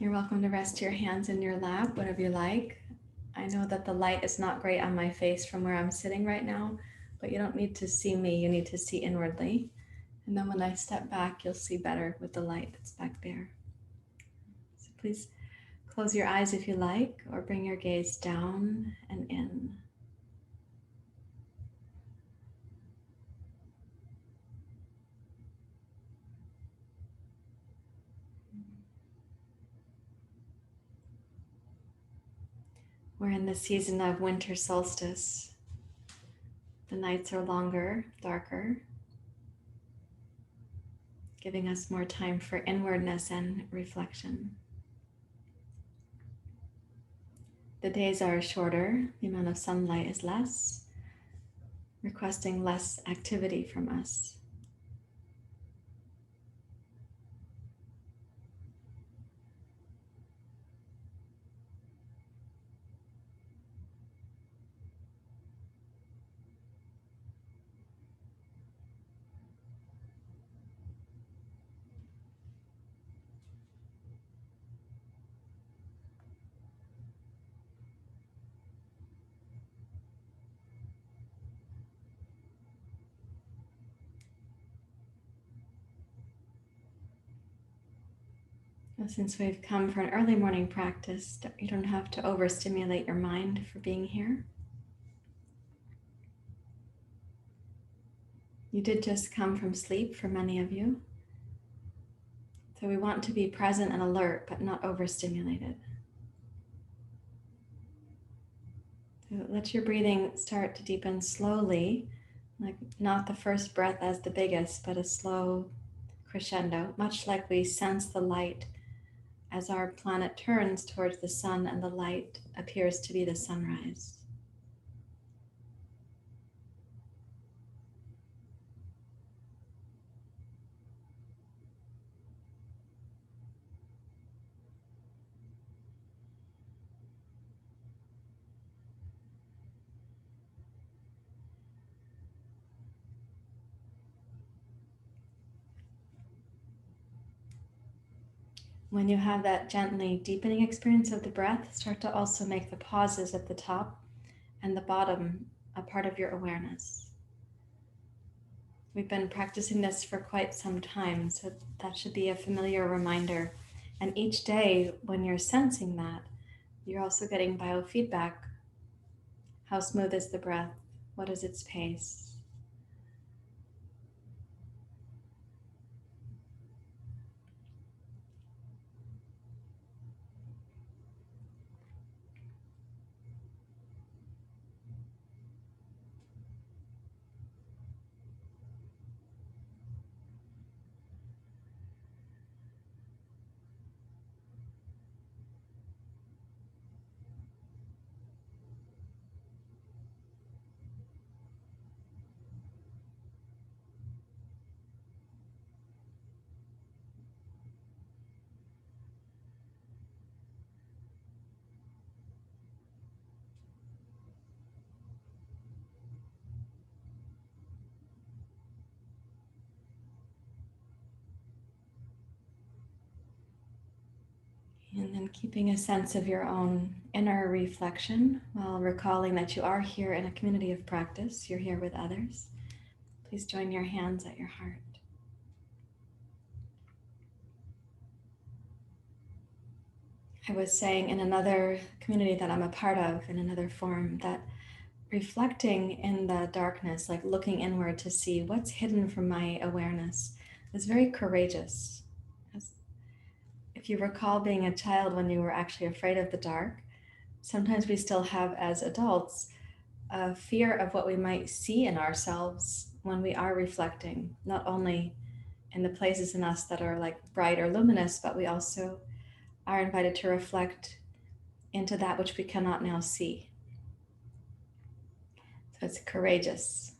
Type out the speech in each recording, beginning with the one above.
You're welcome to rest your hands in your lap, whatever you like. I know that the light is not great on my face from where I'm sitting right now, but you don't need to see me, you need to see inwardly. And then when I step back, you'll see better with the light that's back there. So please close your eyes if you like, or bring your gaze down and in. We're in the season of winter solstice. The nights are longer, darker, giving us more time for inwardness and reflection. The days are shorter, the amount of sunlight is less, requesting less activity from us. Since we've come for an early morning practice, you don't have to overstimulate your mind for being here. You did just come from sleep for many of you. So we want to be present and alert, but not overstimulated. So let your breathing start to deepen slowly, like not the first breath as the biggest, but a slow crescendo, much like we sense the light as our planet turns towards the sun and the light appears to be the sunrise. When you have that gently deepening experience of the breath, start to also make the pauses at the top and the bottom a part of your awareness. We've been practicing this for quite some time, so that should be a familiar reminder. And each day when you're sensing that, you're also getting biofeedback. How smooth is the breath? What is its pace? And then keeping a sense of your own inner reflection while recalling that you are here in a community of practice. You're here with others. Please join your hands at your heart. I was saying in another community that I'm a part of, in another forum, that reflecting in the darkness, like looking inward to see what's hidden from my awareness, is very courageous. If you recall being a child when you were actually afraid of the dark, sometimes we still have as adults a fear of what we might see in ourselves when we are reflecting, not only in the places in us that are like bright or luminous, but we also are invited to reflect into that which we cannot now see. So it's courageous.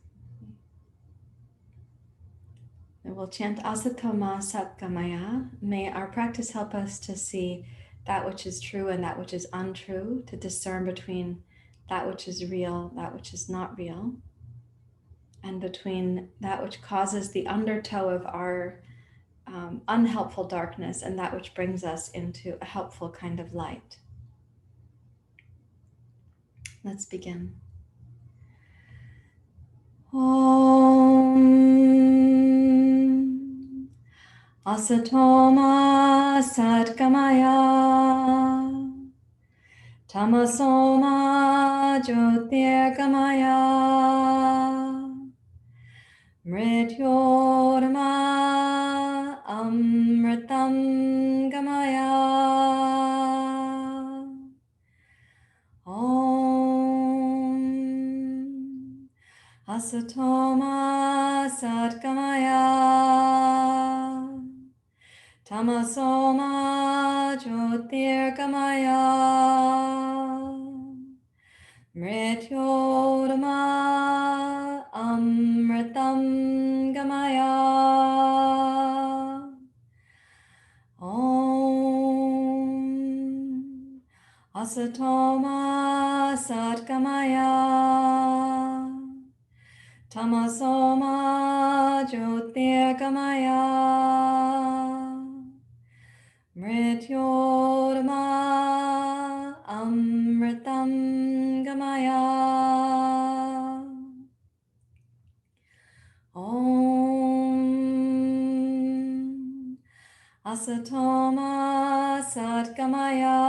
And we'll chant Asatoma Satgamaya. May our practice help us to see that which is true and that which is untrue, to discern between that which is real, that which is not real, and between that which causes the undertow of our unhelpful darkness and that which brings us into a helpful kind of light. Let's begin. Om Asatoma Satgamaya Tamasoma Jyotirgamaya Mrityorma Amritam Gamaya. Om Asatoma Satgamaya Tamasoma Jyotirgamaya Mrityorma Amritam Gamaya. Om Asatoma Satgamaya Tamasoma Jyotirgamaya Mrityorma Amritam Gamaya. Om Asatoma Satgamaya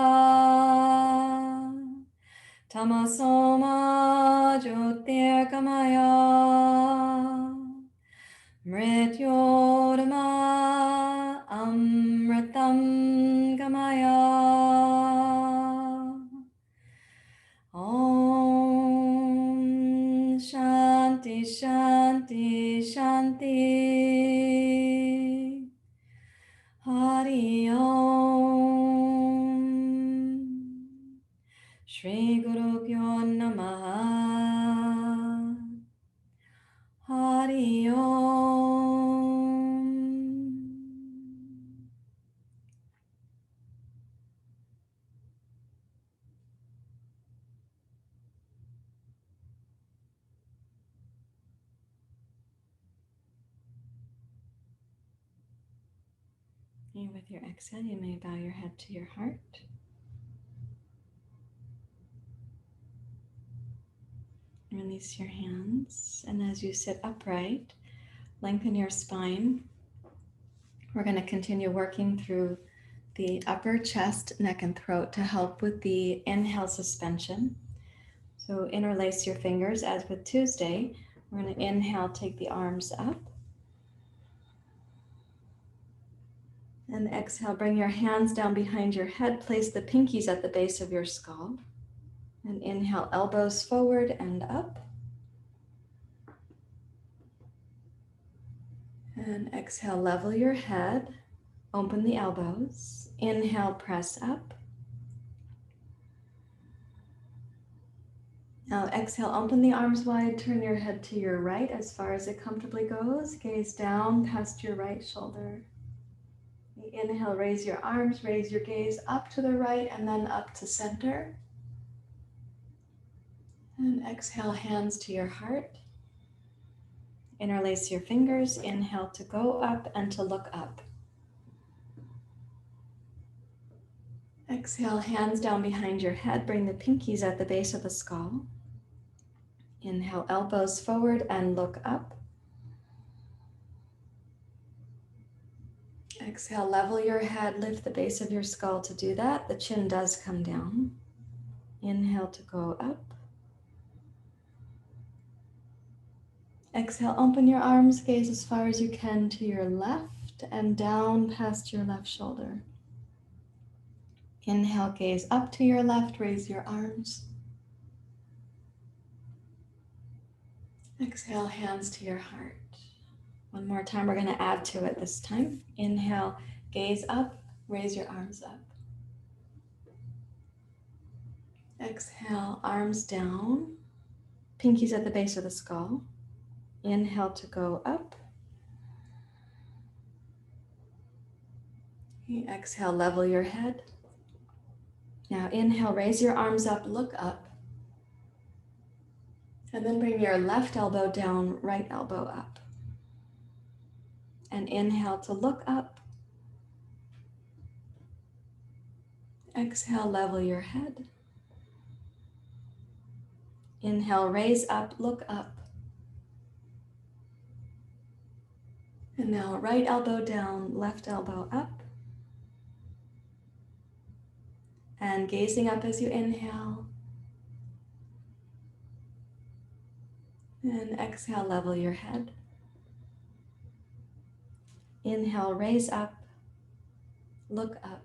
Tamasoma Jyotirgamaya Mrityorma Amritam Gamaya. Om Shanti Shanti Shanti. Hari Om. Shri Guru Pyo Namaha. Hari Om. And with your exhale, you may bow your head to your heart. Release your hands, and as you sit upright, lengthen your spine. We're going to continue working through the upper chest, neck, and throat to help with the inhale suspension. So interlace your fingers as with Tuesday. We're going to inhale, take the arms up. And exhale, bring your hands down behind your head. Place the pinkies at the base of your skull. And inhale, elbows forward and up. And exhale, level your head. Open the elbows. Inhale, press up. Now exhale, open the arms wide. Turn your head to your right as far as it comfortably goes. Gaze down past your right shoulder. Inhale, raise your arms, raise your gaze up to the right and then up to center. And exhale, hands to your heart. Interlace your fingers. Inhale to go up and to look up. Exhale, hands down behind your head. Bring the pinkies at the base of the skull. Inhale, elbows forward and look up. Exhale, level your head, lift the base of your skull to do that. The chin does come down. Inhale to go up. Exhale, open your arms, gaze as far as you can to your left and down past your left shoulder. Inhale, gaze up to your left, raise your arms. Exhale, hands to your heart. One more time, we're going to add to it this time. Inhale, gaze up, raise your arms up. Exhale, arms down, pinkies at the base of the skull. Inhale to go up. Exhale, level your head. Now inhale, raise your arms up, look up. And then bring your left elbow down, right elbow up. And inhale to look up. Exhale, level your head. Inhale, raise up, look up. And now right elbow down, left elbow up. And gazing up as you inhale. And exhale, level your head. Inhale, raise up, look up.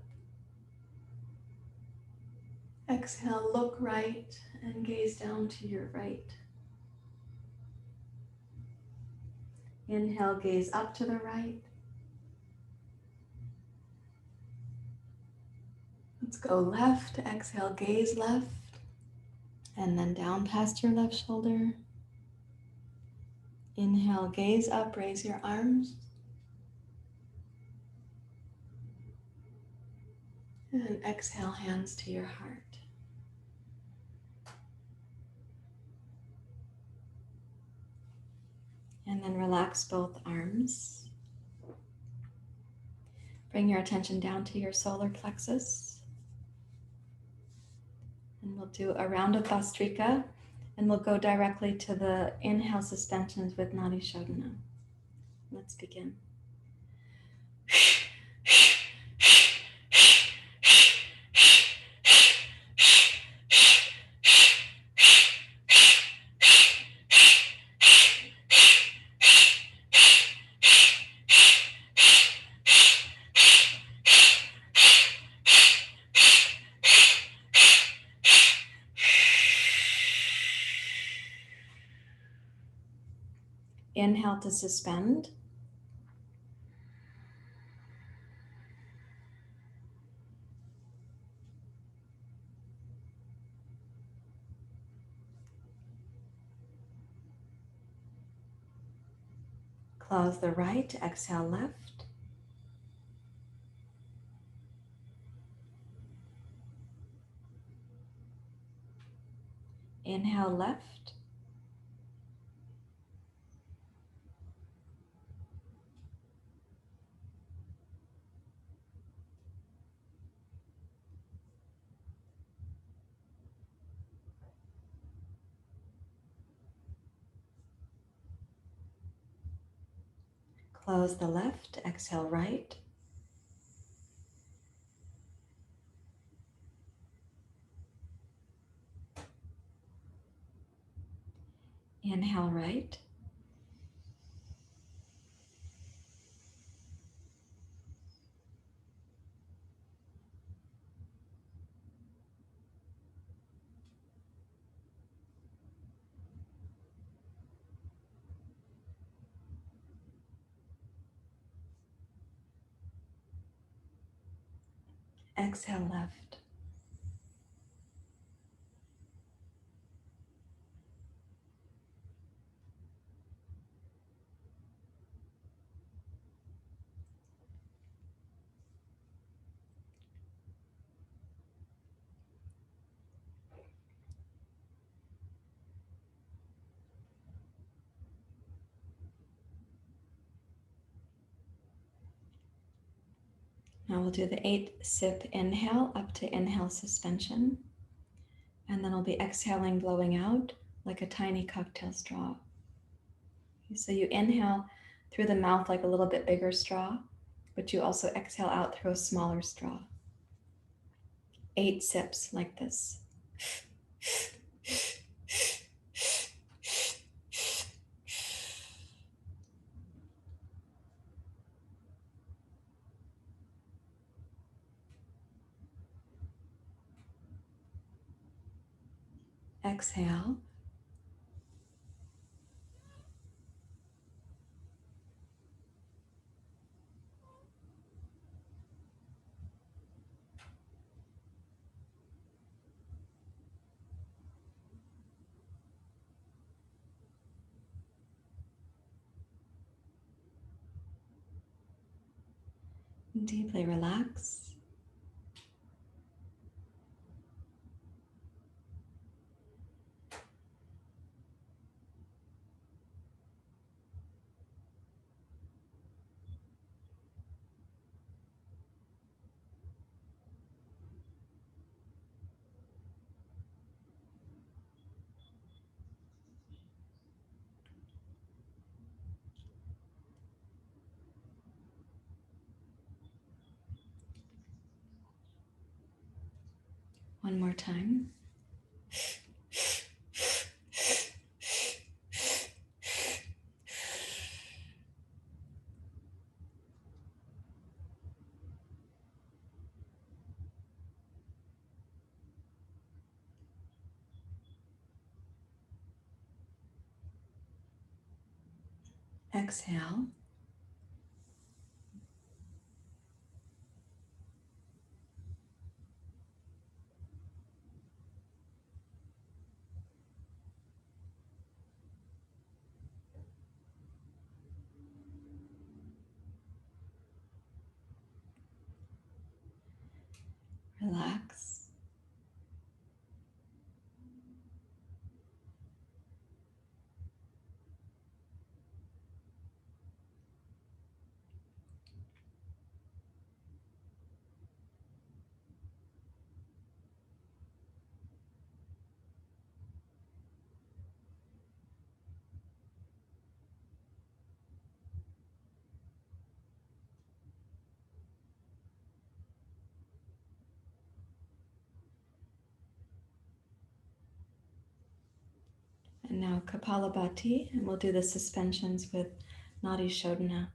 Exhale, look right and gaze down to your right. Inhale, gaze up to the right. Let's go left. Exhale, gaze left. And then down past your left shoulder. Inhale, gaze up, raise your arms. And exhale, hands to your heart. And then relax both arms. Bring your attention down to your solar plexus. And we'll do a round of Bhastrika. And we'll go directly to the inhale suspensions with Nadi Shodhana. Let's begin. Inhale to suspend. Close the right, exhale left. Inhale left. Close the left, exhale right. Inhale right. Exhale left. Now we'll do the 8-sip inhale up to inhale suspension. And then we'll be exhaling, blowing out like a tiny cocktail straw. So you inhale through the mouth like a little bit bigger straw, but you also exhale out through a smaller straw. 8 sips like this. Exhale. Deeply relax. One more time. Exhale. Relax. And now Kapalabhati, and we'll do the suspensions with Nadi Shodhana.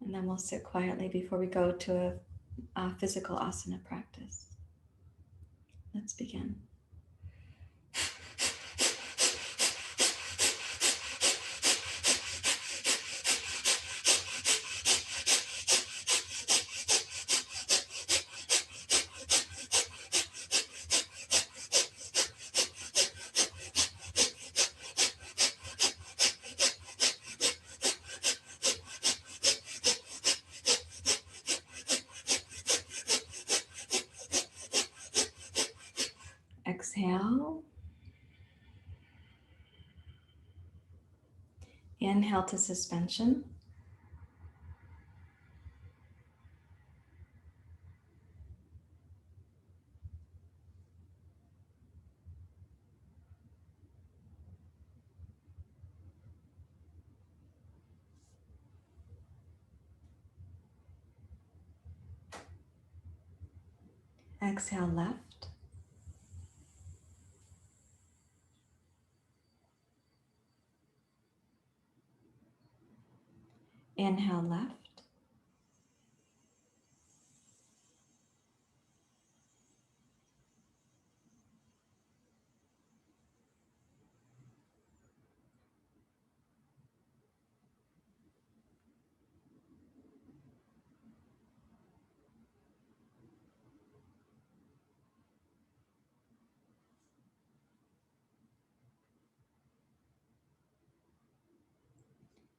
And then we'll sit quietly before we go to a physical asana practice. Let's begin. Exhale. Inhale to suspension. Exhale left. Inhale left.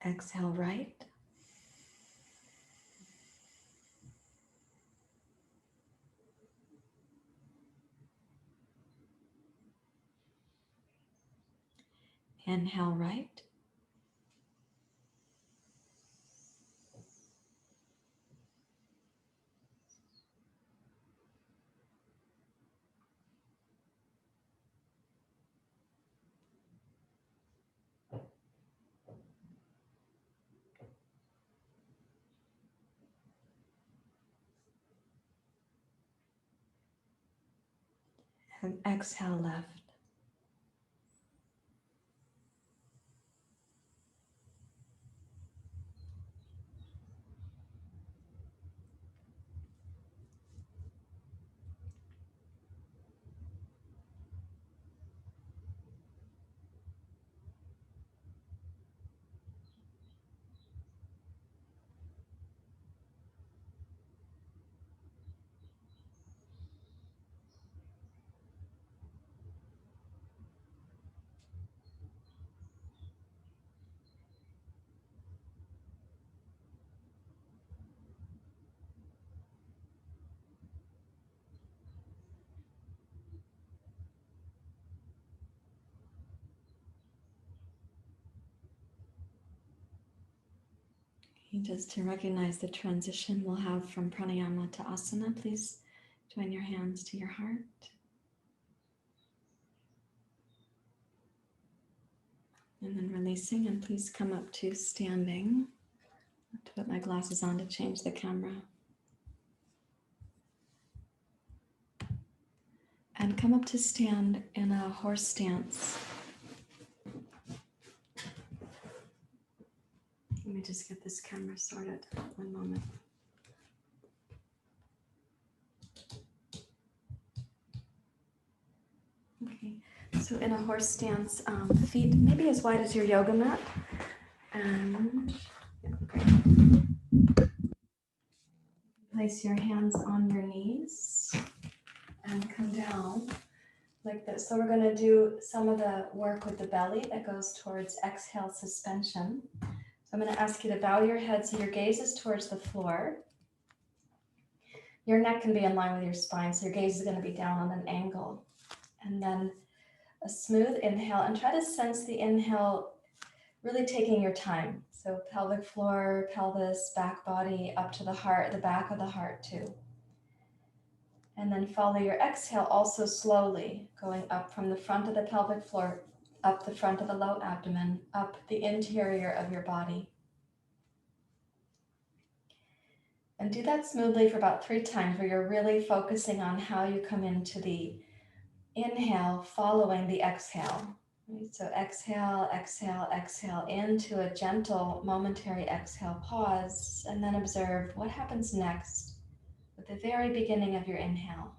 Exhale right. Inhale right. And exhale left. Just to recognize the transition we'll have from pranayama to asana, please join your hands to your heart. And then releasing, and please come up to standing. I have to put my glasses on to change the camera. And come up to stand in a horse stance. Let me just get this camera sorted. One moment. Okay, so in a horse stance, feet maybe as wide as your yoga mat. And yeah, great. Place your hands on your knees and come down like this. So we're going to do some of the work with the belly that goes towards exhale suspension. So I'm going to ask you to bow your head so your gaze is towards the floor. Your neck can be in line with your spine, so your gaze is going to be down on an angle. And then a smooth inhale, and try to sense the inhale really taking your time. So pelvic floor, pelvis, back body, up to the heart, the back of the heart too. And then follow your exhale also slowly, going up from the front of the pelvic floor, up the front of the low abdomen, up the interior of your body. And do that smoothly for about 3 times, where you're really focusing on how you come into the inhale following the exhale. Right? So exhale, exhale, exhale into a gentle momentary exhale, pause, and then observe what happens next at the very beginning of your inhale.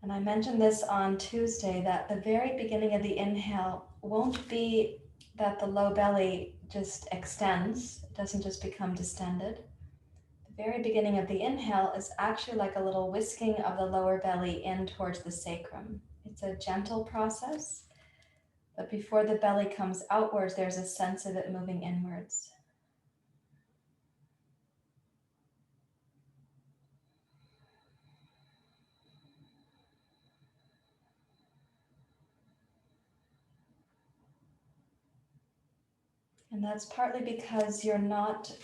And I mentioned this on Tuesday, that the very beginning of the inhale won't be that the low belly just extends, it doesn't just become distended. The very beginning of the inhale is actually like a little whisking of the lower belly in towards the sacrum. It's a gentle process, but before the belly comes outwards, there's a sense of it moving inwards. And that's partly because you're not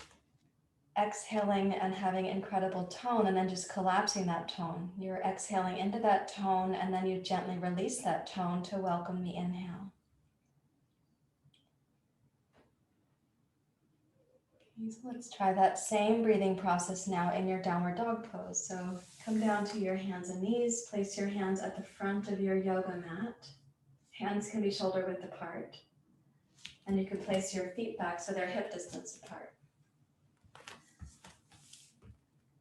exhaling and having incredible tone and then just collapsing that tone. You're exhaling into that tone, and then you gently release that tone to welcome the inhale. Okay, so let's try that same breathing process now in your downward dog pose. So come down to your hands and knees, place your hands at the front of your yoga mat. Hands can be shoulder width apart, and you can place your feet back so they're hip distance apart.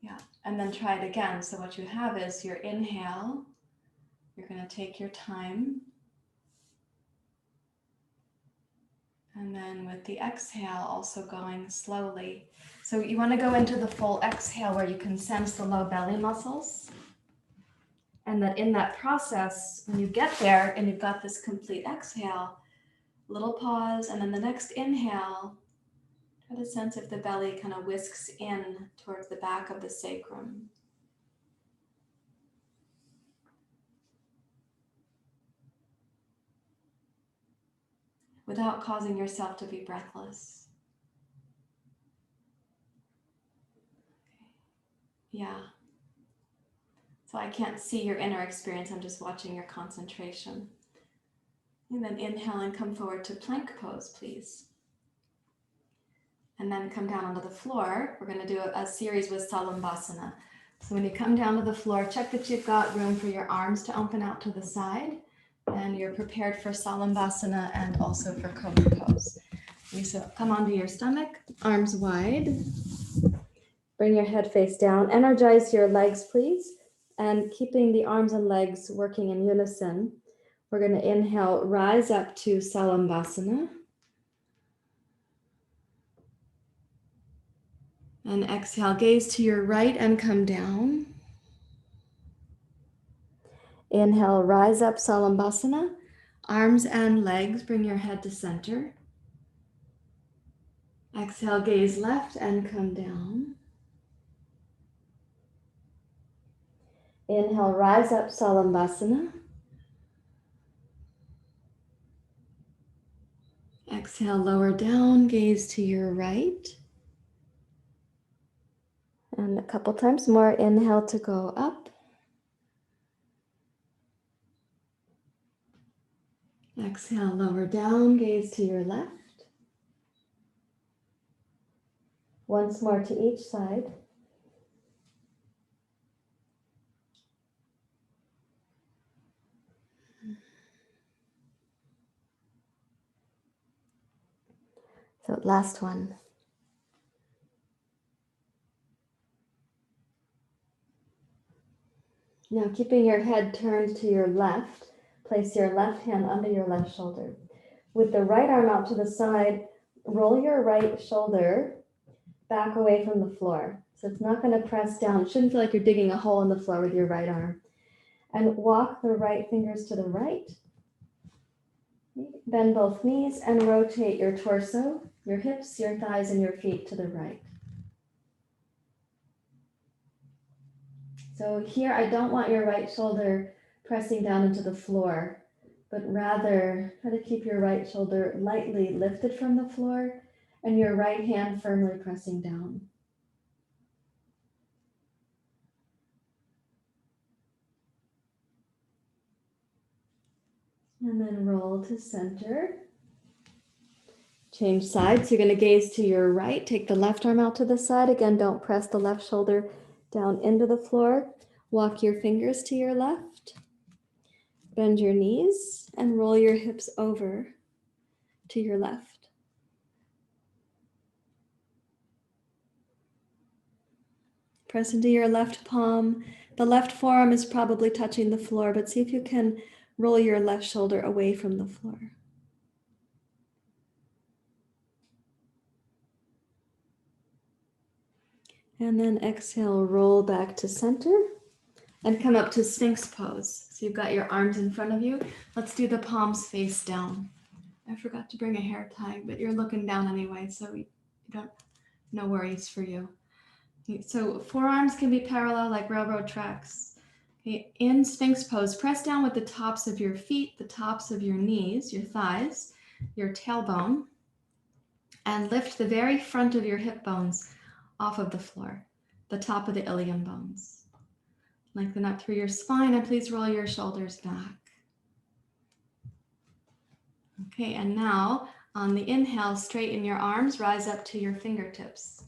Yeah, and then try it again. So what you have is your inhale. You're going to take your time. And then with the exhale, also going slowly. So you want to go into the full exhale where you can sense the low belly muscles. And that in that process, when you get there and you've got this complete exhale, little pause, and then the next inhale, try to sense if the belly kind of whisks in towards the back of the sacrum. Without causing yourself to be breathless. Yeah. So I can't see your inner experience, I'm just watching your concentration. And then inhale and come forward to plank pose, please. And then come down onto the floor. We're going to do a series with salambasana. So when you come down to the floor, check that you've got room for your arms to open out to the side, and you're prepared for salambasana and also for cobra pose. Okay, so come onto your stomach, arms wide. Bring your head face down. Energize your legs, please. And keeping the arms and legs working in unison, we're going to inhale, rise up to salambasana. And exhale, gaze to your right and come down. Inhale, rise up, salambasana. Arms and legs, bring your head to center. Exhale, gaze left and come down. Inhale, rise up, salambasana. Exhale, lower down, gaze to your right. And a couple times more. Inhale to go up. Exhale, lower down, gaze to your left. Once more to each side. So last one. Now keeping your head turned to your left, place your left hand under your left shoulder. With the right arm out to the side, roll your right shoulder back away from the floor. So it's not going to press down. It shouldn't feel like you're digging a hole in the floor with your right arm. And walk the right fingers to the right. Bend both knees and rotate your torso, your hips, your thighs, and your feet to the right. So here, I don't want your right shoulder pressing down into the floor, but rather try to keep your right shoulder lightly lifted from the floor and your right hand firmly pressing down. And then roll to center. Change sides. You're going to gaze to your right. Take the left arm out to the side. Again, don't press the left shoulder down into the floor. Walk your fingers to your left. Bend your knees and roll your hips over to your left. Press into your left palm. The left forearm is probably touching the floor, but see if you can roll your left shoulder away from the floor. And then exhale, roll back to center and come up to Sphinx pose. So you've got your arms in front of you. Let's do the palms face down. I forgot to bring a hair tie, but you're looking down anyway, so you don't, no worries for you. So forearms can be parallel like railroad tracks. Okay, in Sphinx pose, press down with the tops of your feet, the tops of your knees, your thighs, your tailbone, and lift the very front of your hip bones off of the floor, the top of the ilium bones. Lengthen up through your spine and please roll your shoulders back. Okay, and now on the inhale, straighten your arms, rise up to your fingertips.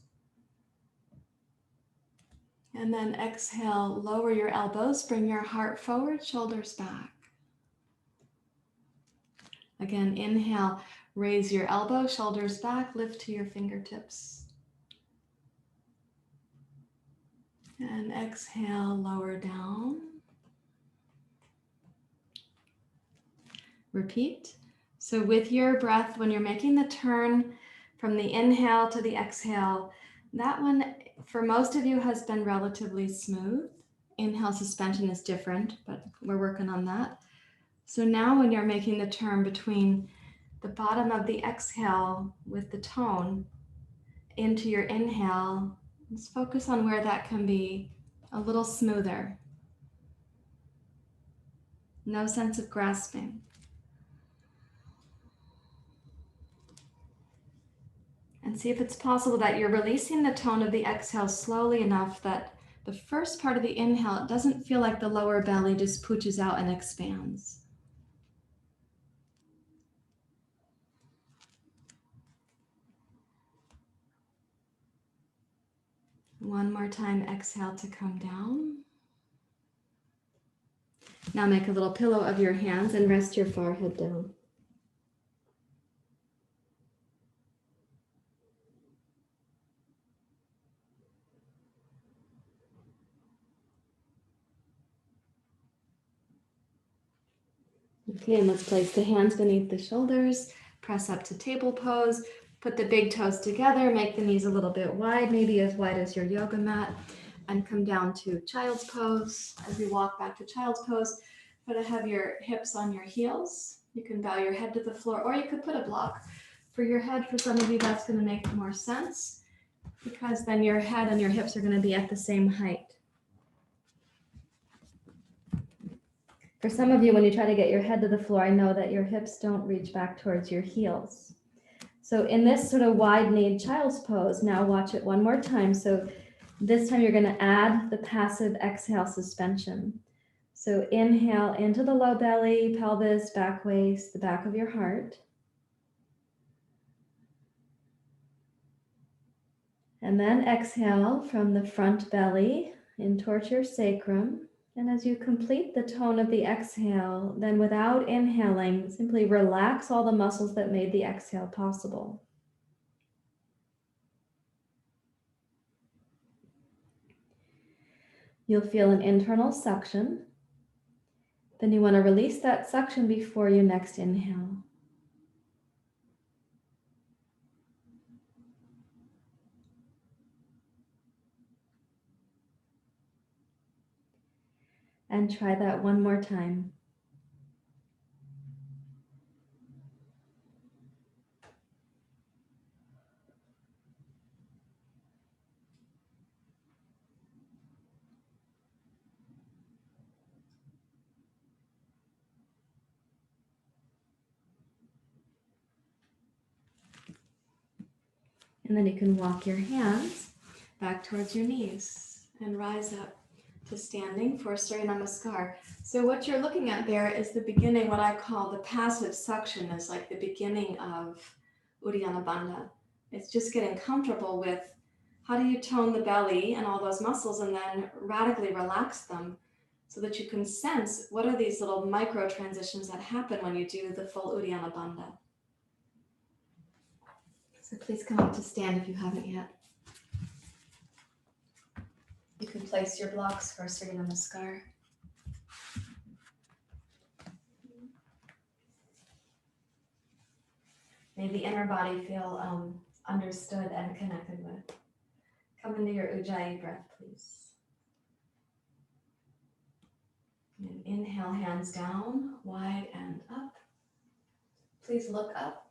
And then exhale, lower your elbows, bring your heart forward, shoulders back. Again, inhale, raise your elbow, shoulders back, lift to your fingertips. And exhale, lower down. Repeat. So with your breath, when you're making the turn from the inhale to the exhale, that one for most of you has been relatively smooth. Inhale suspension is different, but we're working on that. So now when you're making the turn between the bottom of the exhale with the tone into your inhale, let's focus on where that can be a little smoother. No sense of grasping. And see if it's possible that you're releasing the tone of the exhale slowly enough that the first part of the inhale, it doesn't feel like the lower belly just pooches out and expands. One more time, exhale to come down. Now make a little pillow of your hands and rest your forehead down. Okay, and let's place the hands beneath the shoulders, press up to table pose, put the big toes together, make the knees a little bit wide, maybe as wide as your yoga mat, and come down to child's pose. As we walk back to child's pose, try to have your hips on your heels. You can bow your head to the floor, or you could put a block for your head. For some of you, that's going to make more sense because then your head and your hips are going to be at the same height. For some of you, when you try to get your head to the floor, I know that your hips don't reach back towards your heels. So in this sort of wide-kneed child's pose, now watch it one more time. So this time you're going to add the passive exhale suspension. So inhale into the low belly, pelvis, back waist, the back of your heart. And then exhale from the front belly in towards your sacrum. And as you complete the tone of the exhale, then without inhaling, simply relax all the muscles that made the exhale possible. You'll feel an internal suction. Then you want to release that suction before you next inhale. And try that one more time. And then you can walk your hands back towards your knees and rise up to standing for surya namaskar. So what you're looking at there is the beginning, what I call the passive suction, is like the beginning of uddiyana bandha. It's just getting comfortable with how do you tone the belly and all those muscles and then radically relax them so that you can sense what are these little micro transitions that happen when you do the full uddiyana bandha. So please come up to stand if you haven't yet. You can place your blocks for surya namaskar. May the inner body feel understood and connected with. Come into your Ujjayi breath, please. And inhale, hands down, wide and up. Please look up.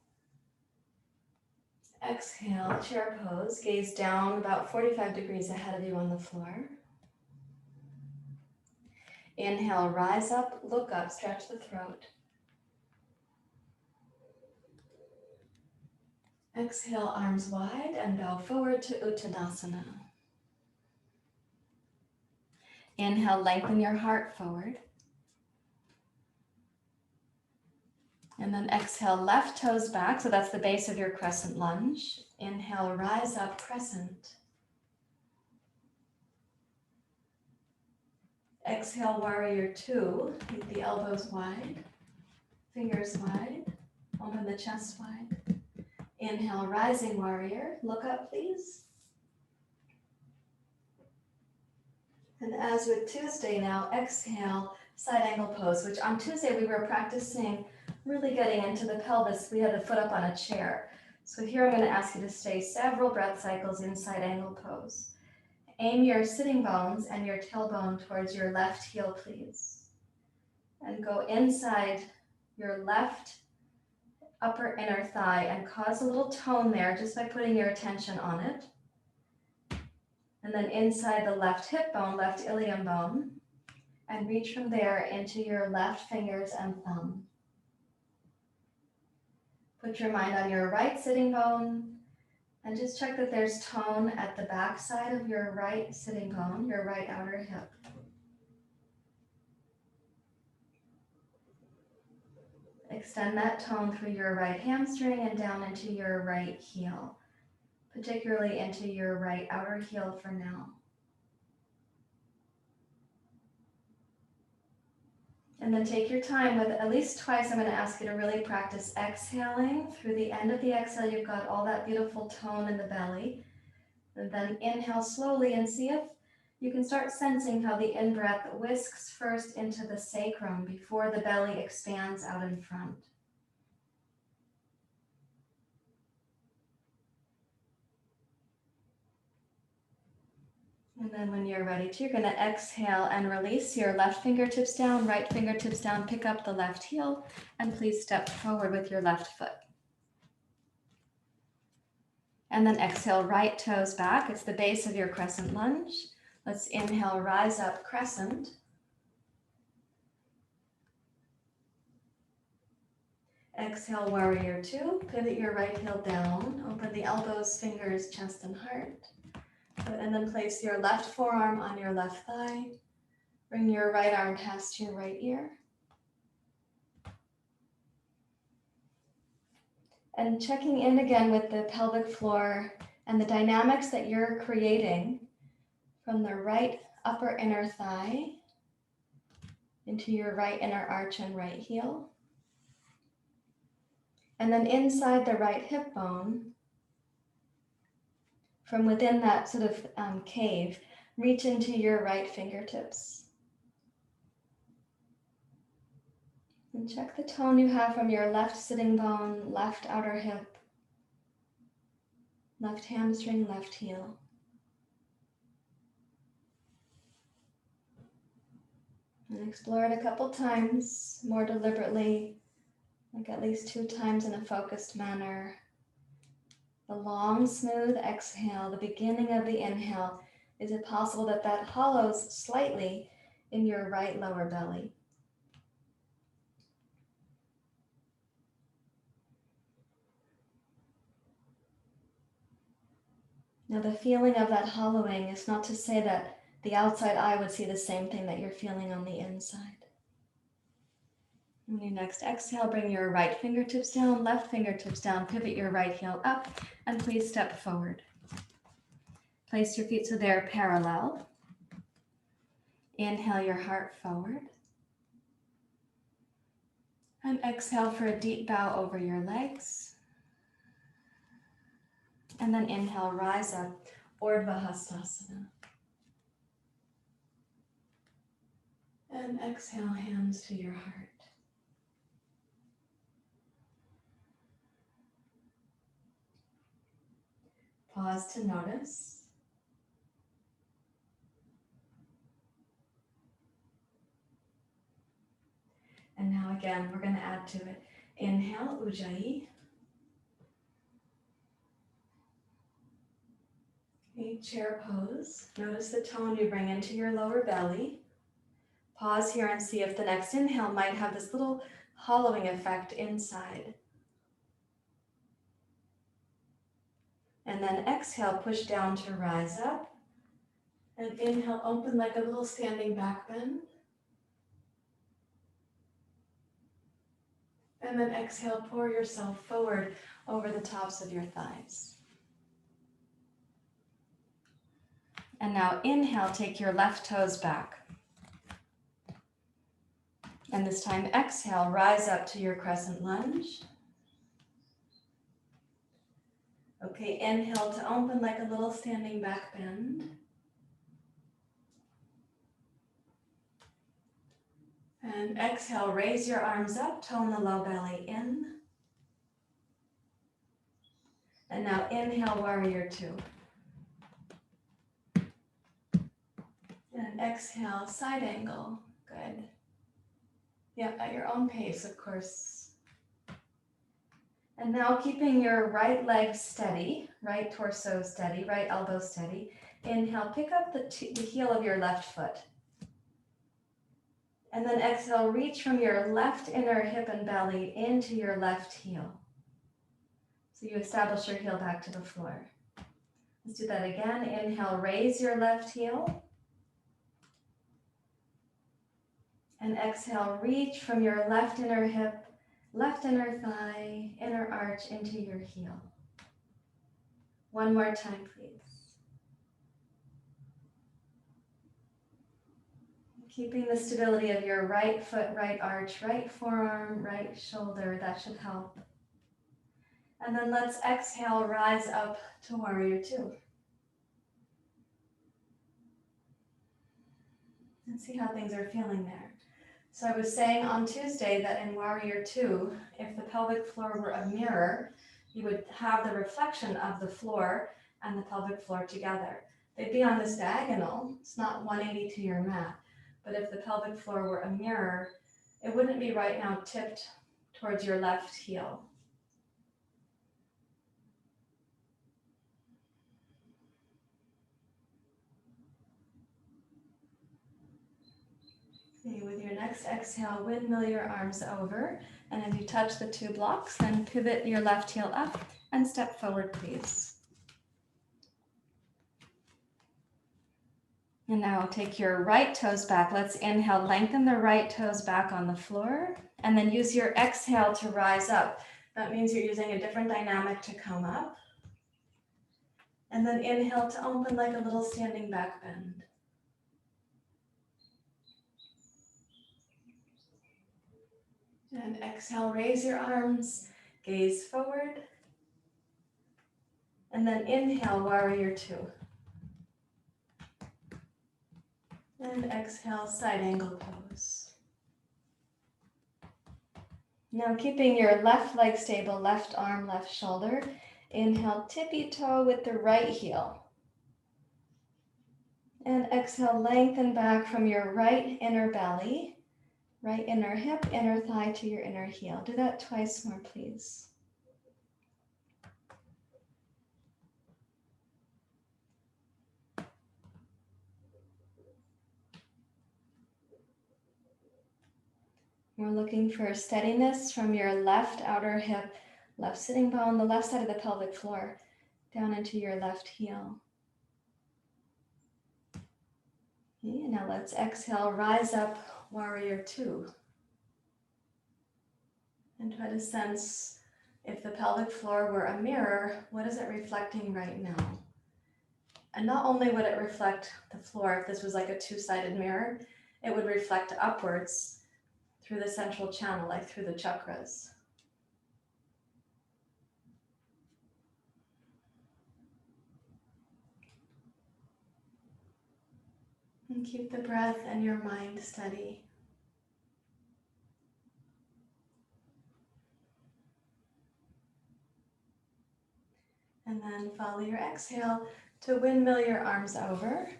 Exhale, chair pose. Gaze down about 45 degrees ahead of you on the floor. Inhale, rise up, look up, stretch the throat. Exhale, arms wide and bow forward to Uttanasana. Inhale, lengthen your heart forward. And then exhale, left toes back, so that's the base of your crescent lunge. Inhale, rise up, crescent. Exhale, warrior two. Keep the elbows wide, fingers wide, open the chest wide. Inhale, rising warrior. Look up, please. And as with Tuesday now, exhale, side angle pose, which on Tuesday we were practicing really getting into the pelvis. We had the foot up on a chair. So here I'm going to ask you to stay several breath cycles in side angle pose. Aim your sitting bones and your tailbone towards your left heel, please. And go inside your left upper inner thigh and cause a little tone there just by putting your attention on it. And then inside the left hip bone, left ilium bone, and reach from there into your left fingers and thumb. Put your mind on your right sitting bone and just check that there's tone at the back side of your right sitting bone, your right outer hip. Extend that tone through your right hamstring and down into your right heel, particularly into your right outer heel for now. And then take your time with at least twice. I'm going to ask you to really practice exhaling. Through the end of the exhale, you've got all that beautiful tone in the belly. And then inhale slowly and see if you can start sensing how the in-breath whisks first into the sacrum before the belly expands out in front. And then when you're ready to, you're going to exhale and release your left fingertips down, right fingertips down, pick up the left heel, and please step forward with your left foot. And then exhale, right toes back. It's the base of your crescent lunge. Let's inhale, rise up, crescent. Exhale, warrior two. Pivot your right heel down. Open the elbows, fingers, chest, and heart. And then place your left forearm on your left thigh. Bring your right arm past your right ear. And checking in again with the pelvic floor And the dynamics that you're creating from the right upper inner thigh into your right inner arch and right heel. And then inside the right hip bone, from within that sort of cave, reach into your right fingertips. And check the tone you have from your left sitting bone, left outer hip, left hamstring, left heel. And explore it a couple times more deliberately, like at least 2 times in a focused manner. The long, smooth exhale, the beginning of the inhale. Is it possible that that hollows slightly in your right lower belly? Now the feeling of that hollowing is not to say that the outside eye would see the same thing that you're feeling on the inside. On your next exhale, bring your right fingertips down, left fingertips down, pivot your right heel up, and please step forward. Place your feet so they're parallel. Inhale your heart forward. And exhale for a deep bow over your legs. And then inhale, rise up, Urdhva Hastasana. And exhale, hands to your heart. Pause to notice. And now again, we're going to add to it. Inhale, Ujjayi. Okay, chair pose. Notice the tone you bring into your lower belly. Pause here and see if the next inhale might have this little hollowing effect inside. And then exhale, push down to rise up. And inhale, open like a little standing back bend. And then exhale, pour yourself forward over the tops of your thighs. And now inhale, take your left toes back. And this time exhale, rise up to your crescent lunge. Okay, inhale to open like a little standing back bend. And exhale, raise your arms up, tone the low belly in. And now inhale, warrior 2. And exhale, side angle. Good. Yep, at your own pace, of course. And now keeping your right leg steady, right torso steady, right elbow steady. Inhale, pick up the heel of your left foot. And then exhale, reach from your left inner hip and belly into your left heel. So you establish your heel back to the floor. Let's do that again. Inhale, raise your left heel. And exhale, reach from your left inner hip, left inner thigh, inner arch into your heel. One more time, please. Keeping the stability of your right foot, right arch, right forearm, right shoulder, that should help. And then let's exhale, rise up to warrior 2. And see how things are feeling there. So I was saying on Tuesday that in warrior 2, if the pelvic floor were a mirror, you would have the reflection of the floor and the pelvic floor together. They'd be on this diagonal. It's not 180 to your mat. But if the pelvic floor were a mirror, it wouldn't be right now tipped towards your left heel. Okay, with your next exhale, windmill your arms over. And as you touch the 2 blocks, then pivot your left heel up and step forward, please. And now take your right toes back. Let's inhale, lengthen the right toes back on the floor, and then use your exhale to rise up. That means you're using a different dynamic to come up. And then inhale to open like a little standing back bend. And exhale, raise your arms, gaze forward. And then inhale, warrior two. And exhale, side angle pose. Now keeping your left leg stable, left arm, left shoulder. Inhale, tippy toe with the right heel. And exhale, lengthen back from your right inner belly, right inner hip, inner thigh to your inner heel. Do that twice more, please. We're looking for steadiness from your left outer hip, left sitting bone, the left side of the pelvic floor, down into your left heel. Okay, now let's exhale, rise up, warrior two. And try to sense if the pelvic floor were a mirror, what is it reflecting right now? And not only would it reflect the floor, if this was like a two-sided mirror, it would reflect upwards through the central channel, like through the chakras. And keep the breath and your mind steady. And then follow your exhale to windmill your arms over.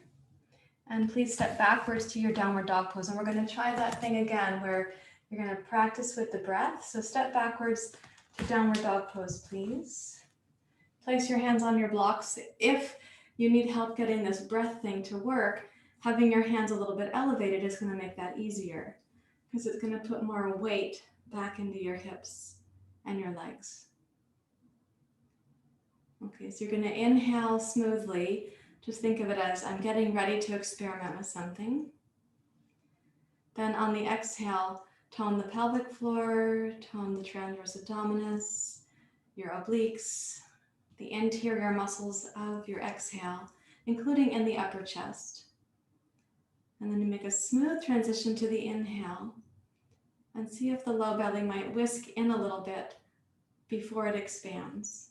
And please step backwards to your downward dog pose. And we're going to try that thing again where you're going to practice with the breath. So step backwards to downward dog pose, please. Place your hands on your blocks. If you need help getting this breath thing to work, having your hands a little bit elevated is going to make that easier because it's going to put more weight back into your hips and your legs. Okay, so you're going to inhale smoothly. Just think of it as I'm getting ready to experiment with something. Then on the exhale, tone the pelvic floor, tone the transverse abdominis, your obliques, the interior muscles of your exhale, including in the upper chest. And then you make a smooth transition to the inhale and see if the low belly might whisk in a little bit before it expands.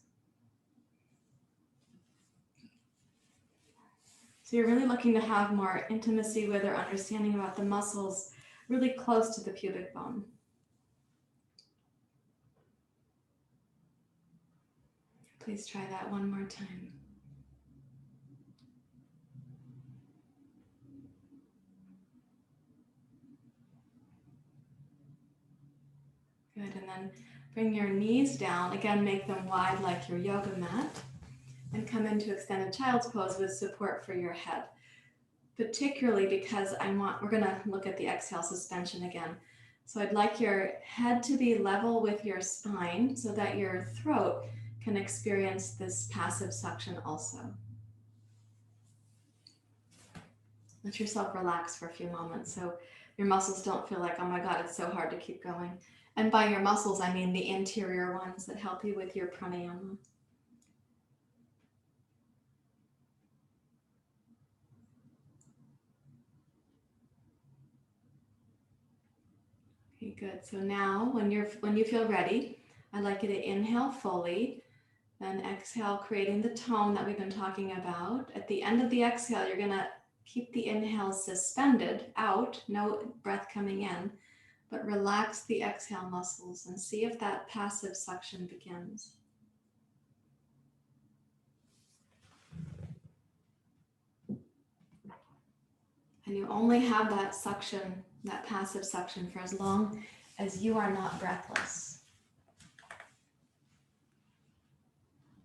So you're really looking to have more intimacy with or understanding about the muscles really close to the pubic bone. Please try that one more time. Good, and then bring your knees down. Again, make them wide like your yoga mat. And come into extended child's pose with support for your head. Particularly because we're gonna look at the exhale suspension again. So I'd like your head to be level with your spine so that your throat can experience this passive suction also. Let yourself relax for a few moments so your muscles don't feel like, oh my God, it's so hard to keep going. And by your muscles, I mean the interior ones that help you with your pranayama. Okay, good. So now when you feel ready, I'd like you to inhale fully, then exhale, creating the tone that we've been talking about. At the end of the exhale, you're going to keep the inhale suspended out, no breath coming in, but relax the exhale muscles and see if that passive suction begins. And you only have that suction, that passive suction, for as long as you are not breathless.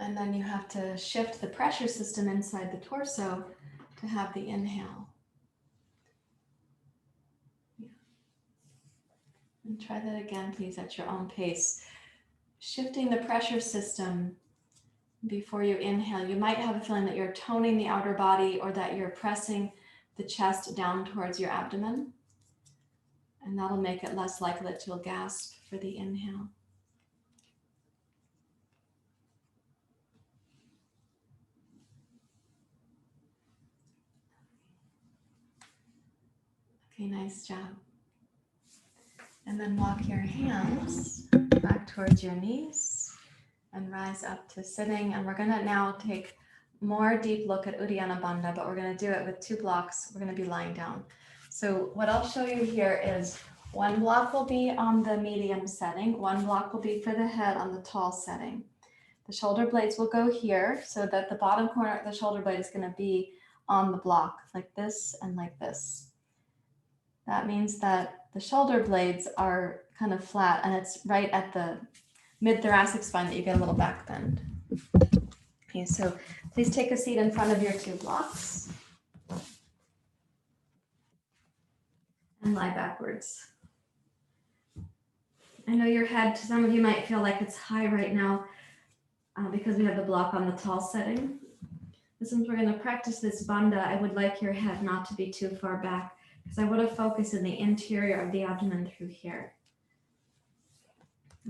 And then you have to shift the pressure system inside the torso to have the inhale. Yeah. And try that again, please, at your own pace. Shifting the pressure system before you inhale. You might have a feeling that you're toning the outer body or that you're pressing the chest down towards your abdomen. And that'll make it less likely that you'll gasp for the inhale. Okay, nice job. And then walk your hands back towards your knees and rise up to sitting. And we're gonna now take more deep look at Uddiyana Bandha, but we're gonna do it with 2 blocks. We're gonna be lying down. So what I'll show you here is 1 block will be on the medium setting, 1 block will be for the head on the tall setting. The shoulder blades will go here so that the bottom corner of the shoulder blade is gonna be on the block like this and like this. That means that the shoulder blades are kind of flat and it's right at the mid-thoracic spine that you get a little back bend. Okay, so please take a seat in front of your 2 blocks and lie backwards. I know your head, some of you might feel like it's high right now because we have the block on the tall setting. But since we're going to practice this bandha, I would like your head not to be too far back because I want to focus in the interior of the abdomen through here.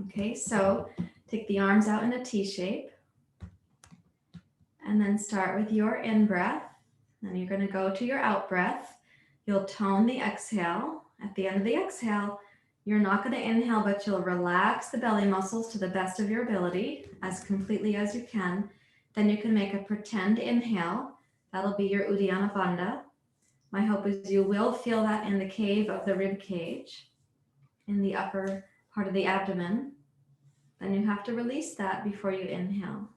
Okay, so take the arms out in a T shape and then start with your in breath. Then you're going to go to your out breath. You'll tone the exhale. At the end of the exhale, you're not going to inhale, but you'll relax the belly muscles to the best of your ability, as completely as you can. Then you can make a pretend inhale. That'll be your Uddiyana Bandha. My hope is you will feel that in the cave of the rib cage, in the upper part of the abdomen. Then you have to release that before you inhale.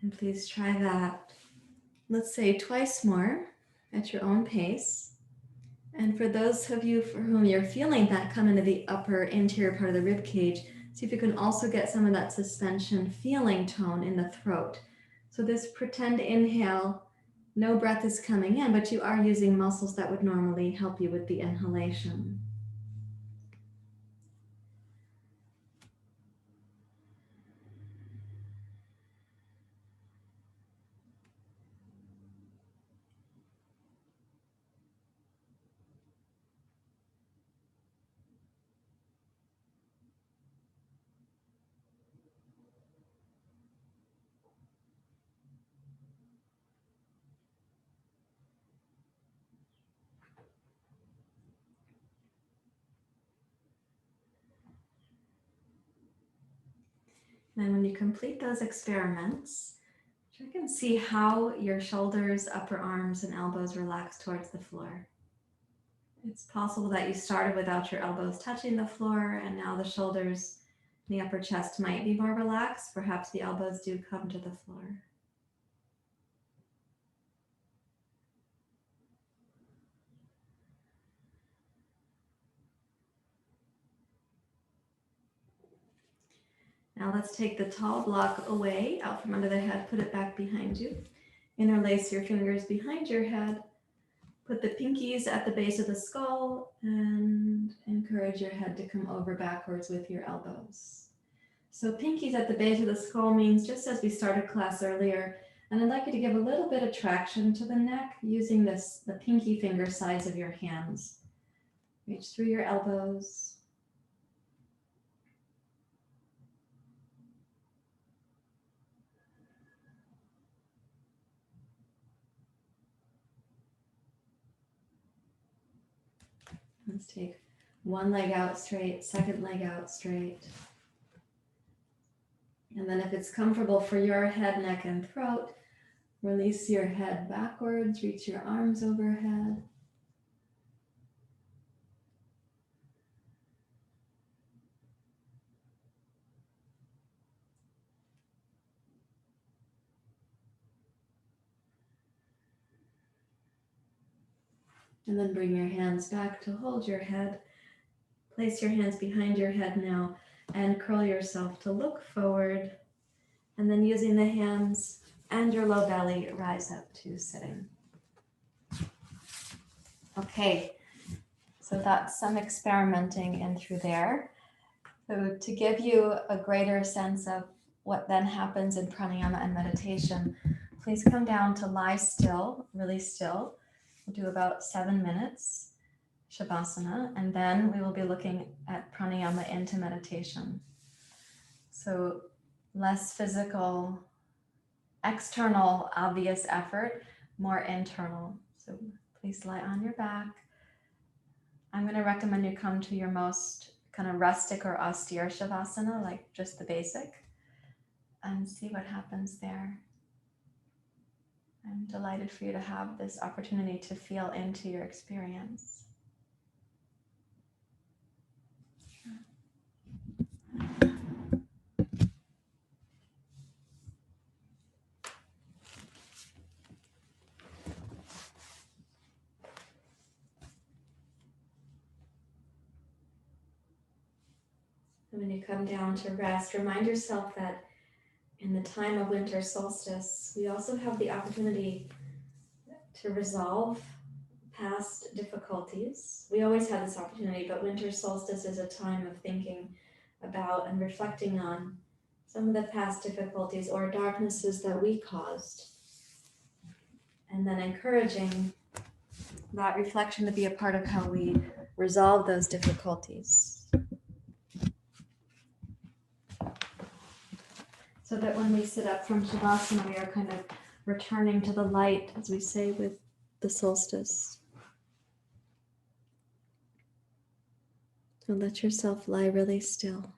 And please try that, let's say twice more at your own pace. And for those of you for whom you're feeling that come into the upper interior part of the rib cage, see if you can also get some of that suspension feeling tone in the throat. So this pretend inhale, no breath is coming in, but you are using muscles that would normally help you with the inhalation. And when you complete those experiments, check and see how your shoulders, upper arms, and elbows relax towards the floor. It's possible that you started without your elbows touching the floor, and now the shoulders and the upper chest might be more relaxed. Perhaps the elbows do come to the floor. Now let's take the tall block away, out from under the head, put it back behind you. Interlace your fingers behind your head. Put the pinkies at the base of the skull and encourage your head to come over backwards with your elbows. So pinkies at the base of the skull means just as we started class earlier, and I'd like you to give a little bit of traction to the neck using the pinky finger size of your hands. Reach through your elbows. Let's take one leg out straight, second leg out straight. And then if it's comfortable for your head, neck, and throat, release your head backwards, reach your arms overhead. And then bring your hands back to hold your head. Place your hands behind your head now and curl yourself to look forward. And then using the hands and your low belly rise up to sitting. Okay, so that's some experimenting in through there. So to give you a greater sense of what then happens in pranayama and meditation, please come down to lie still, really still. We'll do about 7 minutes, shavasana, and then we will be looking at pranayama into meditation. So less physical, external, obvious effort, more internal. So please lie on your back. I'm going to recommend you come to your most kind of rustic or austere shavasana, like just the basic, and see what happens there. I'm delighted for you to have this opportunity to feel into your experience. And when you come down to rest, remind yourself that in the time of winter solstice, we also have the opportunity to resolve past difficulties. We always have this opportunity, but winter solstice is a time of thinking about and reflecting on some of the past difficulties or darknesses that we caused, and then encouraging that reflection to be a part of how we resolve those difficulties. So that when we sit up from Shavasana, we are kind of returning to the light, as we say with the solstice. So let yourself lie really still.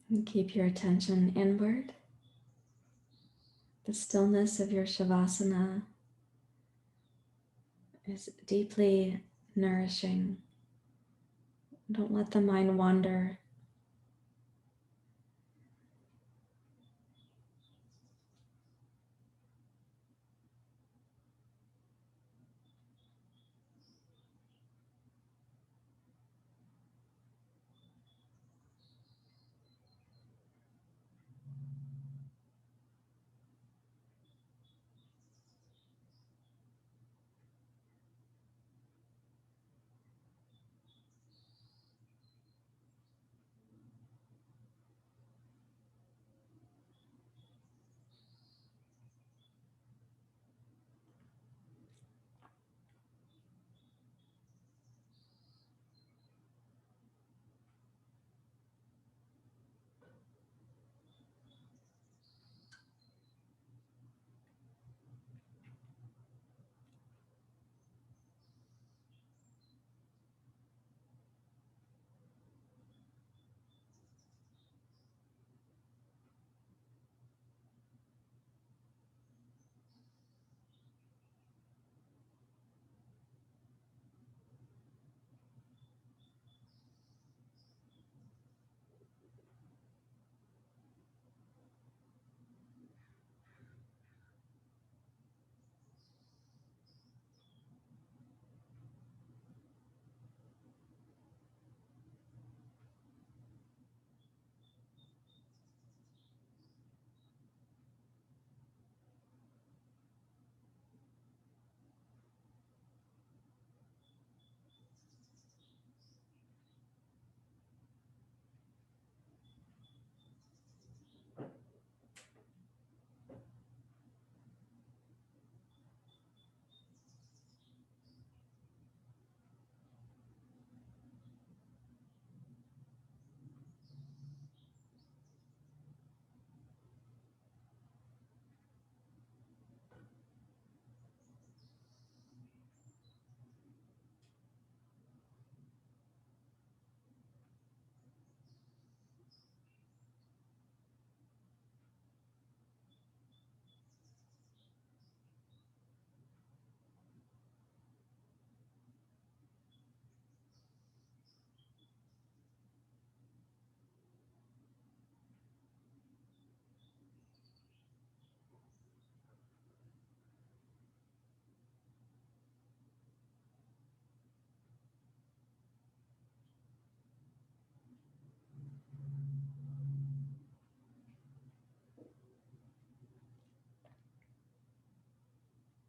And keep your attention inward. The stillness of your Shavasana is deeply nourishing. Don't let the mind wander.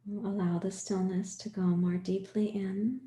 Allow the stillness to go more deeply in.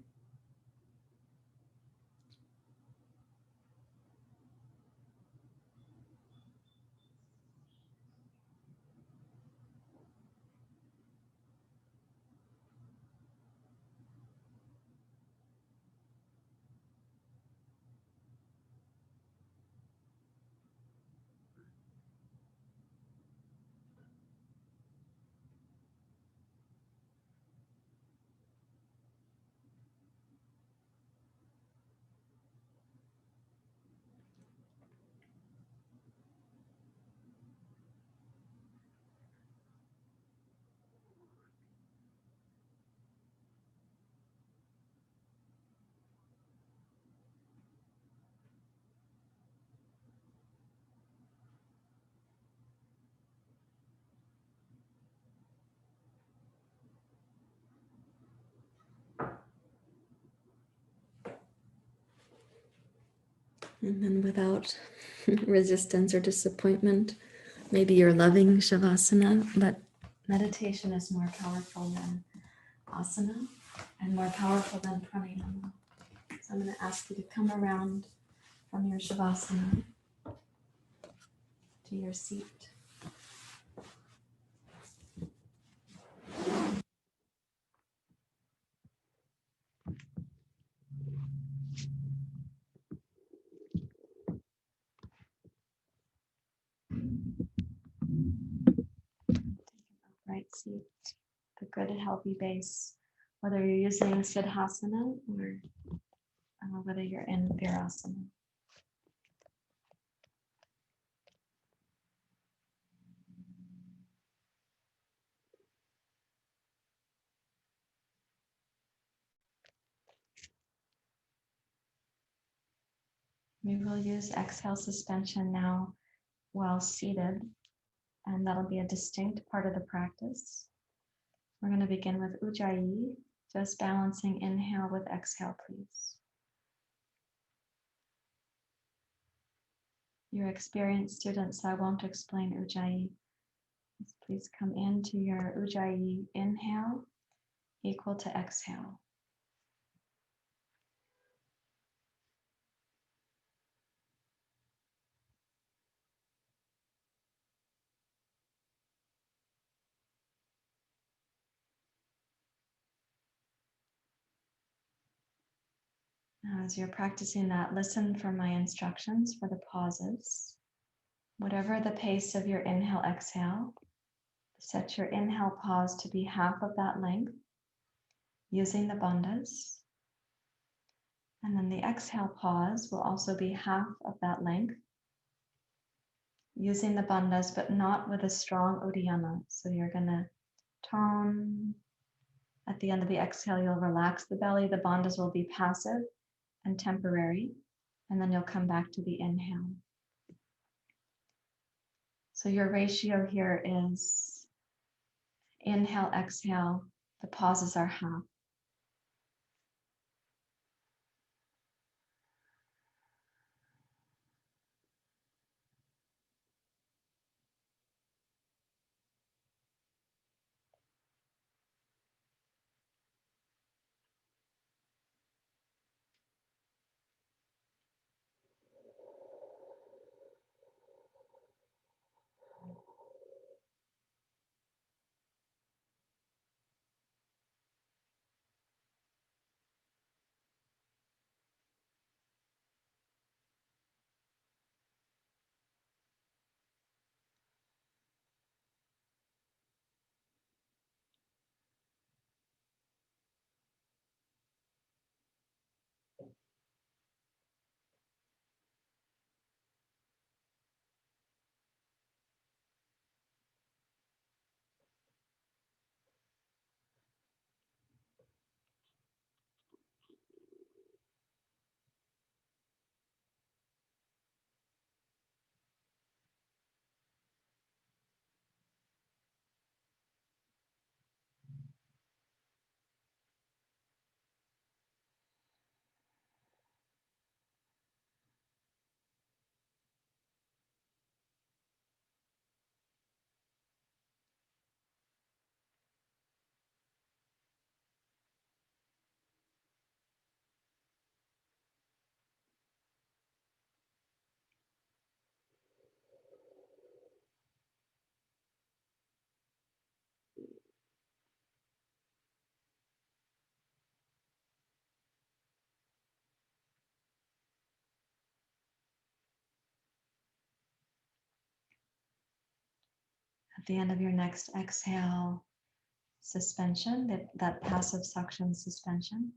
And then without resistance or disappointment, maybe you're loving Shavasana, but meditation is more powerful than Asana and more powerful than Pranayama. So I'm going to ask you to come around from your Shavasana to your seat. Take an upright seat, a good healthy base, whether you're using Siddhasana or whether you're in Virasana. We will use exhale suspension now while seated, and that'll be a distinct part of the practice. We're going to begin with Ujjayi, just balancing inhale with exhale, please. You're experienced students, so I won't explain Ujjayi. Please come into your Ujjayi inhale equal to exhale. Now, as you're practicing that, listen for my instructions for the pauses. Whatever the pace of your inhale, exhale, set your inhale pause to be half of that length using the bandhas. And then the exhale pause will also be half of that length using the bandhas, but not with a strong uddiyana. So you're going to tone. At the end of the exhale, you'll relax the belly. The bandhas will be passive and temporary. And then you'll come back to the inhale. So your ratio here is inhale, exhale. The pauses are half. At the end of your next exhale, suspension, that passive suction suspension,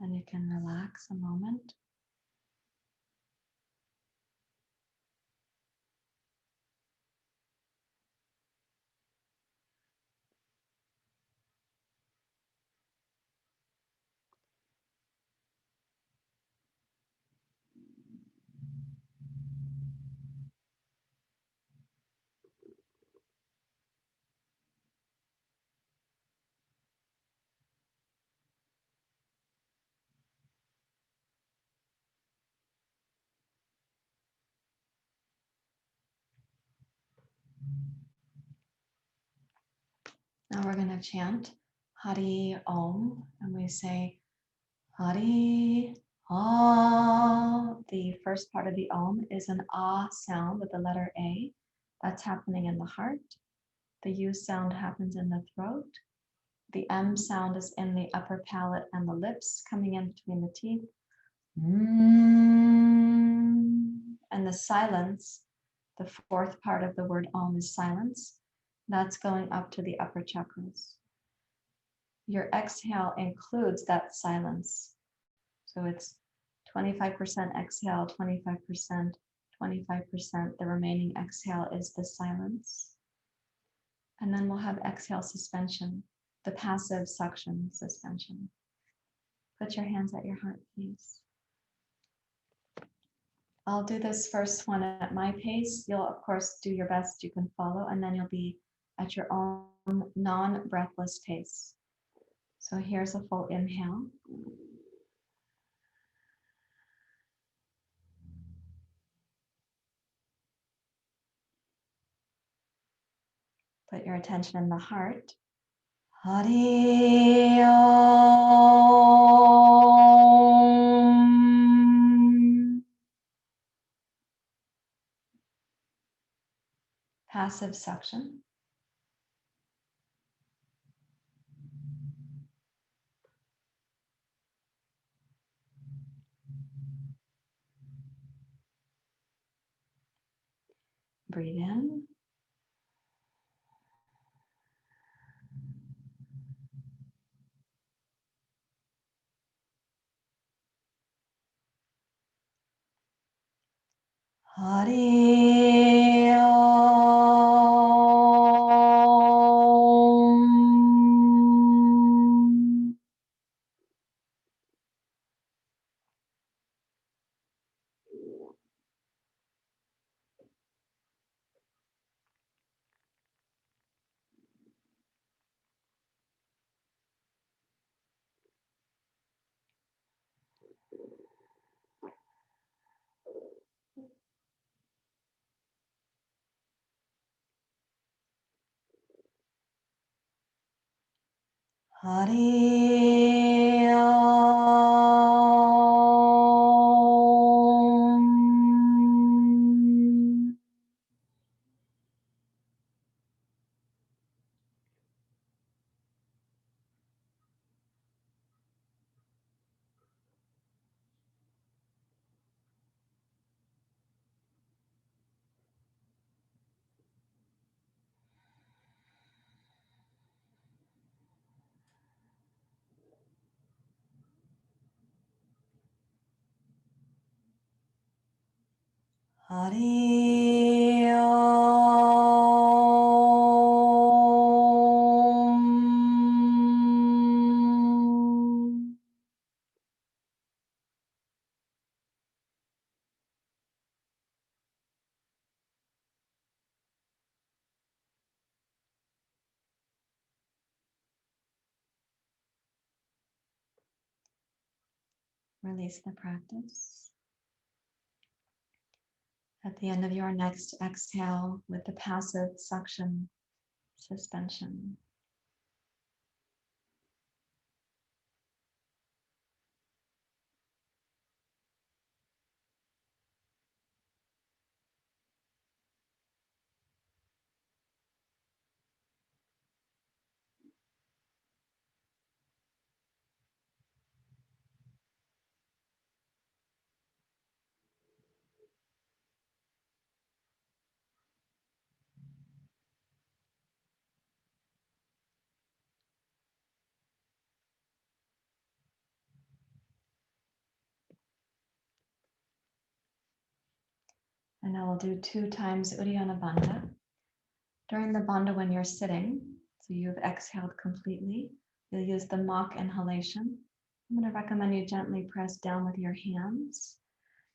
and you can relax a moment. Now we're going to chant Hari Om, and we say Hari Ah. The first part of the Om is an Ah sound with the letter A. That's happening in the heart. The U sound happens in the throat. The M sound is in the upper palate and the lips, coming in between the teeth. And the silence, the fourth part of the word Om is silence. That's going up to the upper chakras. Your exhale includes that silence. So it's 25% exhale, 25%, 25%. The remaining exhale is the silence. And then we'll have exhale suspension, the passive suction suspension. Put your hands at your heart, please. I'll do this first one at my pace. You'll, of course, do your best you can follow, and then you'll be at your own non-breathless pace. So here's a full inhale. Put your attention in the heart. Hari Om. Passive suction. Breathe in. Hari Om. Hari Om. Hari Om. Release the practice. At the end of your next exhale with the passive suction suspension. And I will do 2 times uddiyana bandha. During the bandha when you're sitting, so you've exhaled completely, you'll use the mock inhalation. I'm going to recommend you gently press down with your hands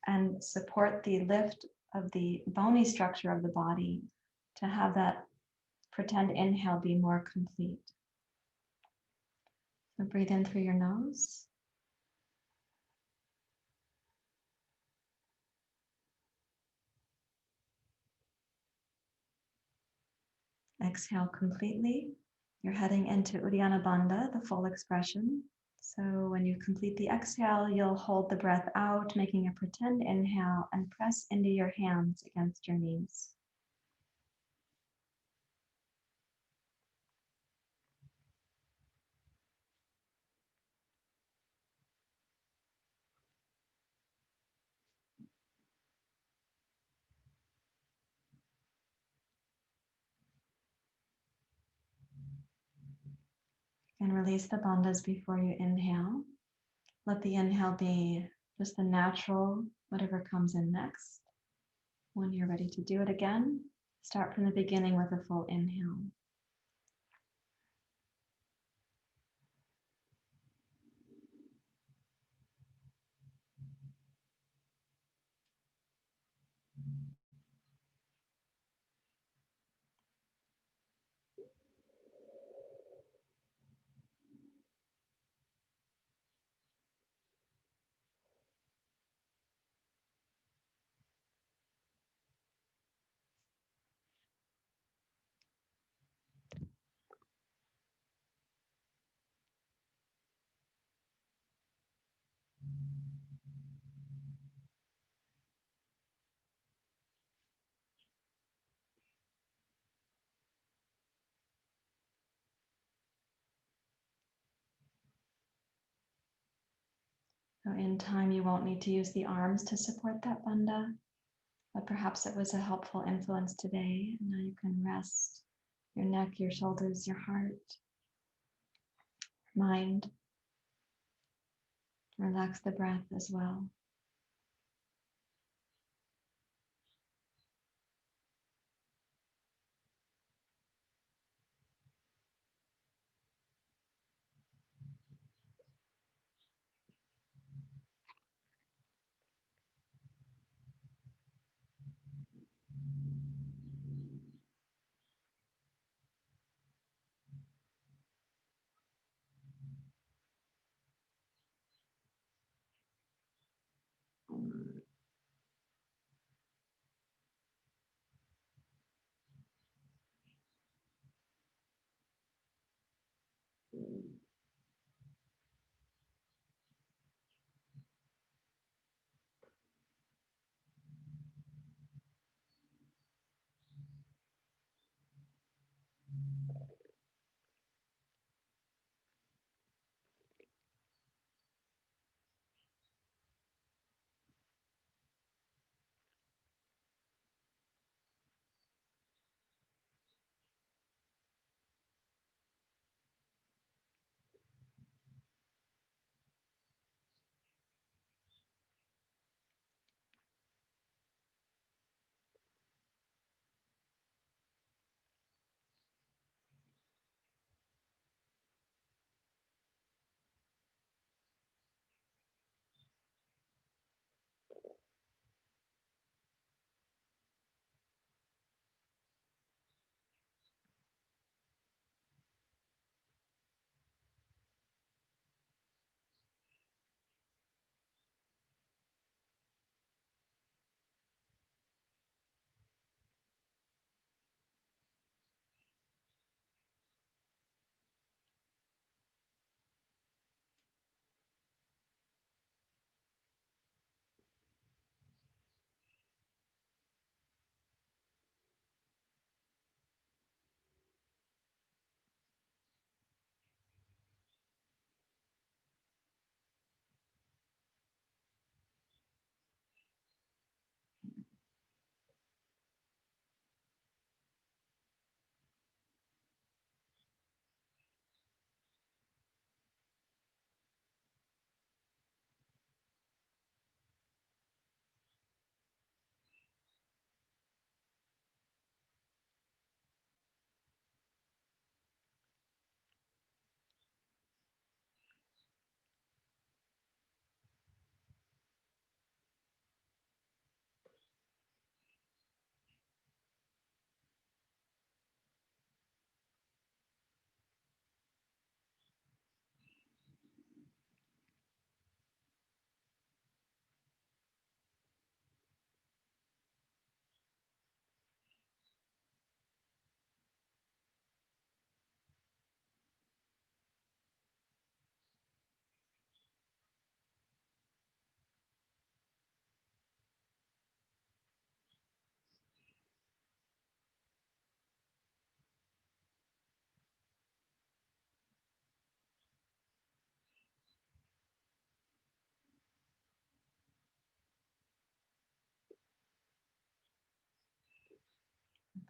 and support the lift of the bony structure of the body to have that pretend inhale be more complete. So breathe in through your nose. Exhale completely. You're heading into Uddiyana Bandha, the full expression. So when you complete the exhale, you'll hold the breath out, making a pretend inhale and press into your hands against your knees. And release the bandhas before you inhale. Let the inhale be just the natural, whatever comes in next. When you're ready to do it again, start from the beginning with a full inhale. So in time, you won't need to use the arms to support that bandha, but perhaps it was a helpful influence today. And now you can rest your neck, your shoulders, your heart, mind. Relax the breath as well.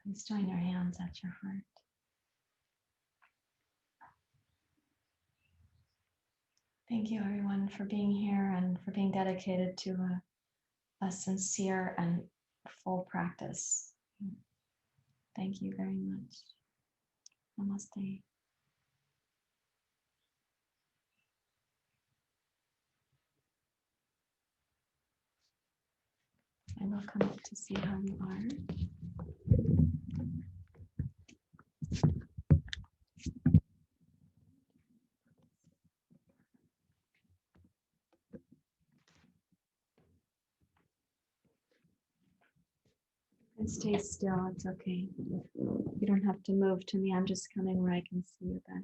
Please join your hands at your heart. Thank you, everyone, for being here and for being dedicated to a sincere and full practice. Thank you very much. Namaste. I will come up to see how you are. And stay still, it's okay. You don't have to move to me. I'm just coming where I can see you better.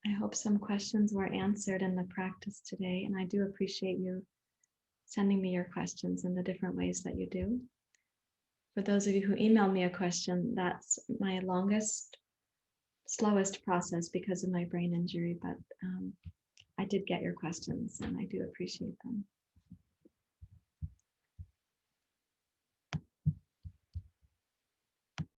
I hope some questions were answered in the practice today, and I do appreciate you sending me your questions in the different ways that you do. For those of you who email me a question, that's my longest, slowest process because of my brain injury, but I did get your questions and I do appreciate them.